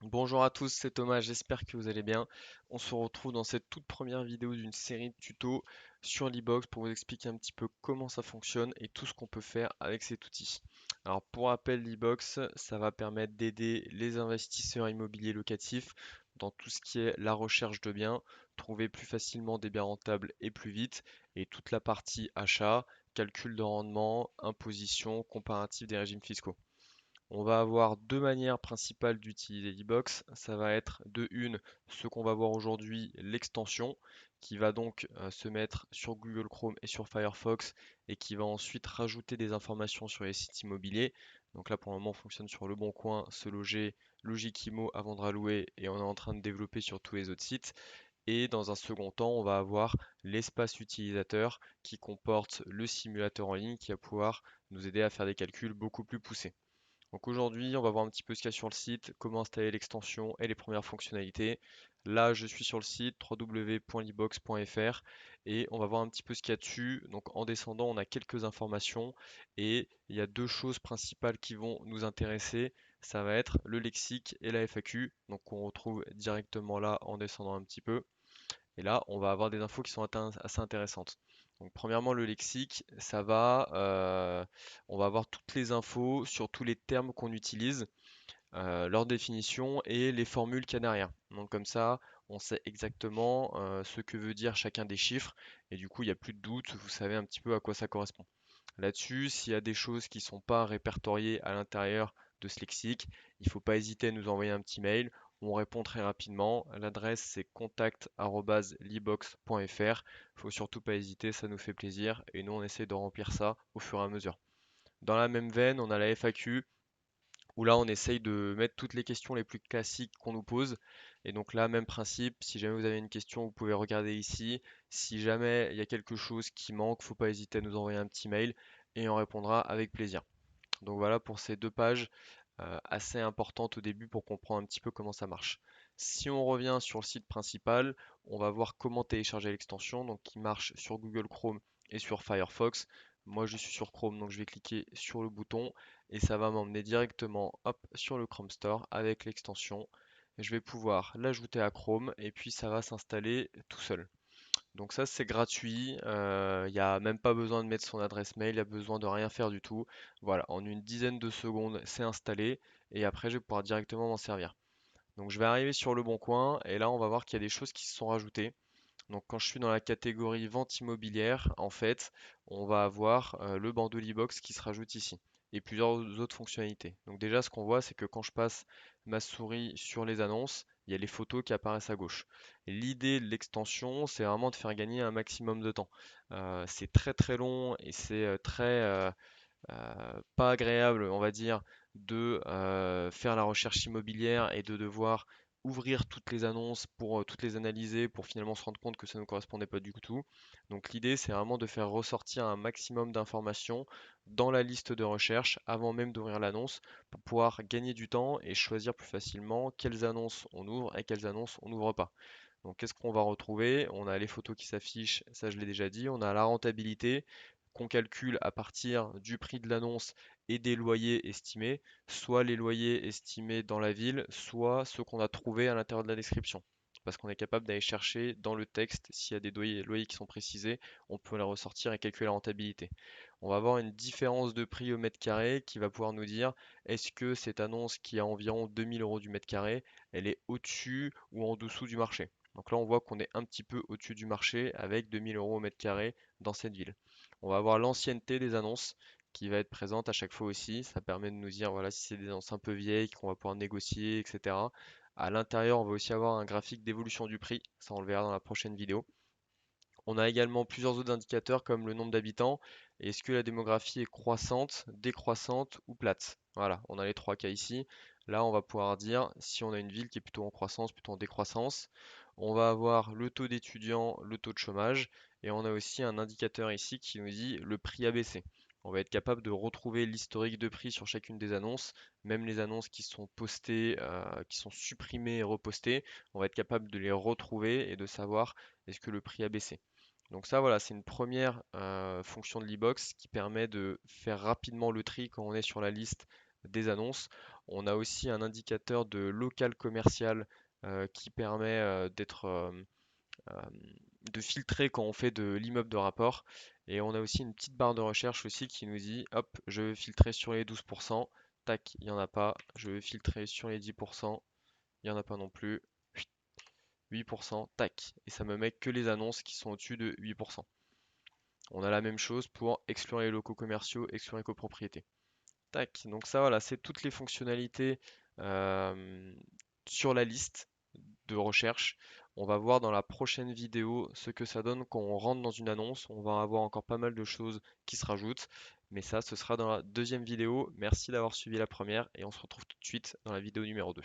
Bonjour à tous, c'est Thomas, j'espère que vous allez bien. On se retrouve dans cette toute première vidéo d'une série de tutos sur l'e-box pour vous expliquer un petit peu comment ça fonctionne et tout ce qu'on peut faire avec cet outil. Alors pour rappel, l'e-box, ça va permettre d'aider les investisseurs immobiliers locatifs dans tout ce qui est la recherche de biens, trouver plus facilement des biens rentables et plus vite, et toute la partie achat, calcul de rendement, imposition, comparatif des régimes fiscaux. On va avoir deux manières principales d'utiliser l'e-box. Ça va être de une, ce qu'on va voir aujourd'hui, l'extension, qui va donc se mettre sur Google Chrome et sur Firefox et qui va ensuite rajouter des informations sur les sites immobiliers. Donc là, pour le moment, on fonctionne sur Le Bon Coin, Se Loger, Logikimo à vendre à louer et on est en train de développer sur tous les autres sites. Et dans un second temps, on va avoir l'espace utilisateur qui comporte le simulateur en ligne qui va pouvoir nous aider à faire des calculs beaucoup plus poussés. Donc aujourd'hui, on va voir un petit peu ce qu'il y a sur le site, comment installer l'extension et les premières fonctionnalités. Là, je suis sur le site www.libox.fr et on va voir un petit peu ce qu'il y a dessus. Donc en descendant, on a quelques informations et il y a deux choses principales qui vont nous intéresser. Ça va être le lexique et la FAQ. Donc on retrouve directement là en descendant un petit peu. Et là, on va avoir des infos qui sont assez intéressantes. Donc, premièrement, le lexique, on va avoir toutes les infos sur tous les termes qu'on utilise, leur définition et les formules qu'il y a derrière. Donc, comme ça, on sait exactement ce que veut dire chacun des chiffres et du coup, il n'y a plus de doute, vous savez un petit peu à quoi ça correspond. Là-dessus, s'il y a des choses qui ne sont pas répertoriées à l'intérieur de ce lexique, il ne faut pas hésiter à nous envoyer un petit mail. On répond très rapidement. L'adresse c'est contact@libox.fr. Il ne faut surtout pas hésiter, ça nous fait plaisir et nous on essaie de remplir ça au fur et à mesure. Dans la même veine, on a la FAQ où là on essaye de mettre toutes les questions les plus classiques qu'on nous pose. Et donc là, même principe, si jamais vous avez une question, vous pouvez regarder ici. Si jamais il y a quelque chose qui manque, faut pas hésiter à nous envoyer un petit mail et on répondra avec plaisir. Donc voilà pour ces deux pages assez importantes au début pour comprendre un petit peu comment ça marche. Si on revient sur le site principal, on va voir comment télécharger l'extension, donc qui marche sur Google Chrome et sur Firefox. Moi je suis sur Chrome, donc je vais cliquer sur le bouton et ça va m'emmener directement hop, sur le Chrome Store avec l'extension. Je vais pouvoir l'ajouter à Chrome et puis ça va s'installer tout seul. Donc ça c'est gratuit, il n'y a même pas besoin de mettre son adresse mail, il n'y a besoin de rien faire du tout. Voilà, en une dizaine de secondes c'est installé et après je vais pouvoir directement m'en servir. Donc je vais arriver sur Le Bon Coin et là on va voir qu'il y a des choses qui se sont rajoutées. Donc quand je suis dans la catégorie vente immobilière, en fait, on va avoir le bandeau e-box qui se rajoute ici et plusieurs autres fonctionnalités. Donc déjà, ce qu'on voit, c'est que quand je passe ma souris sur les annonces, il y a les photos qui apparaissent à gauche. Et l'idée de l'extension, c'est vraiment de faire gagner un maximum de temps. C'est très très long et c'est pas agréable, on va dire, de faire la recherche immobilière et de devoir ouvrir toutes les annonces pour toutes les analyser pour finalement se rendre compte que ça ne correspondait pas du tout. Donc l'idée c'est vraiment de faire ressortir un maximum d'informations dans la liste de recherche avant même d'ouvrir l'annonce pour pouvoir gagner du temps et choisir plus facilement quelles annonces on ouvre et quelles annonces on n'ouvre pas. Donc qu'est-ce qu'on va retrouver? On a les photos qui s'affichent, ça je l'ai déjà dit, on a la rentabilité qu'on calcule à partir du prix de l'annonce et des loyers estimés, soit les loyers estimés dans la ville, soit ceux qu'on a trouvés à l'intérieur de la description. Parce qu'on est capable d'aller chercher dans le texte, s'il y a des loyers qui sont précisés, on peut les ressortir et calculer la rentabilité. On va avoir une différence de prix au mètre carré qui va pouvoir nous dire est-ce que cette annonce qui est à environ 2000 euros du mètre carré, elle est au-dessus ou en dessous du marché. Donc là, on voit qu'on est un petit peu au-dessus du marché avec 2000 euros au mètre carré dans cette ville. On va avoir l'ancienneté des annonces qui va être présente à chaque fois aussi. Ça permet de nous dire voilà si c'est des annonces un peu vieilles qu'on va pouvoir négocier, etc. À l'intérieur, on va aussi avoir un graphique d'évolution du prix. Ça, on le verra dans la prochaine vidéo. On a également plusieurs autres indicateurs comme le nombre d'habitants et est-ce que la démographie est croissante, décroissante ou plate. Voilà, on a les trois cas ici. Là, on va pouvoir dire si on a une ville qui est plutôt en croissance, plutôt en décroissance. On va avoir le taux d'étudiants, le taux de chômage et on a aussi un indicateur ici qui nous dit le prix a baissé. On va être capable de retrouver l'historique de prix sur chacune des annonces, même les annonces qui sont postées, qui sont supprimées et repostées. On va être capable de les retrouver et de savoir est-ce que le prix a baissé. Donc ça, voilà, c'est une première fonction de l'e-box qui permet de faire rapidement le tri quand on est sur la liste des annonces. On a aussi un indicateur de local commercial qui permet euh, de filtrer quand on fait de l'immeuble de rapport. Et on a aussi une petite barre de recherche aussi qui nous dit, hop, je veux filtrer sur les 12%, tac, il n'y en a pas. Je veux filtrer sur les 10%, il n'y en a pas non plus. 8%, tac. Et ça me met que les annonces qui sont au-dessus de 8%. On a la même chose pour exclure les locaux commerciaux, exclure les copropriétés. Tac, donc ça voilà, c'est toutes les fonctionnalités euh, sur la liste de recherche. On va voir dans la prochaine vidéo ce que ça donne quand on rentre dans une annonce. On va avoir encore pas mal de choses qui se rajoutent, mais ça, ce sera dans la deuxième vidéo. Merci d'avoir suivi la première et on se retrouve tout de suite dans la vidéo numéro 2.